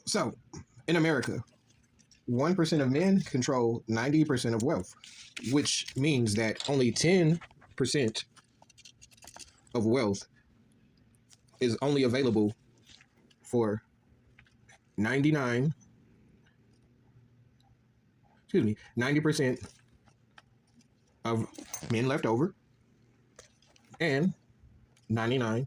So, in America, 1% of men control 90% of wealth, which means that only 10% of wealth is only available for 99, 90% of men left over and 99%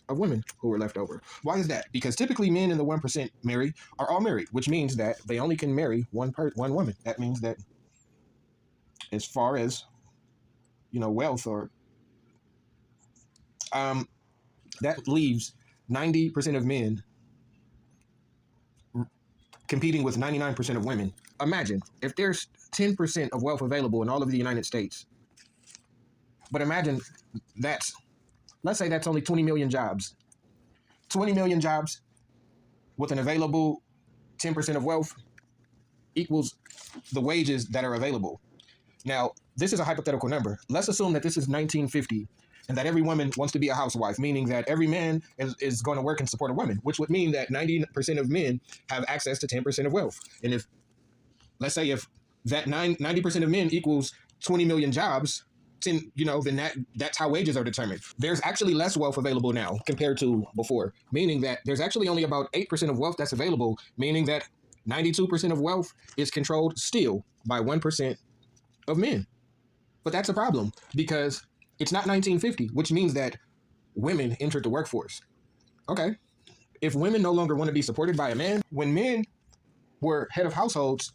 of women who were left over. Why is that? Because typically men in the 1% are all married, which means that they only can marry one woman. That means that as far as wealth or that leaves 90% of men competing with 99% of women. Imagine if there's 10% of wealth available in all of the United States. But imagine let's say that's only 20 million jobs. 20 million jobs with an available 10% of wealth equals the wages that are available. Now, this is a hypothetical number. Let's assume that this is 1950 and that every woman wants to be a housewife, meaning that every man is going to work and support a woman, which would mean that 90% of men have access to 10% of wealth. And if, let's say, if that 90% of men equals 20 million jobs, then that's how wages are determined. There's actually less wealth available now compared to before, meaning that there's actually only about 8% of wealth that's available, meaning that 92% of wealth is controlled still by 1% of men. But that's a problem because it's not 1950, which means that women entered the workforce. Okay, if women no longer want to be supported by a man, when men were head of households,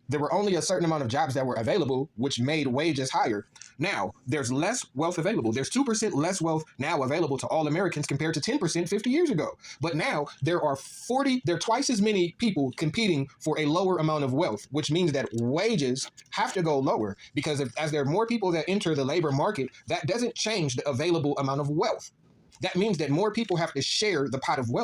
there were only a certain amount of jobs that were available, which made wages higher. Now, there's less wealth available. There's 2% less wealth now available to all Americans compared to 10% 50 years ago. But now there are twice as many people competing for a lower amount of wealth, which means that wages have to go lower because as there are more people that enter the labor market, that doesn't change the available amount of wealth. That means that more people have to share the pot of wealth.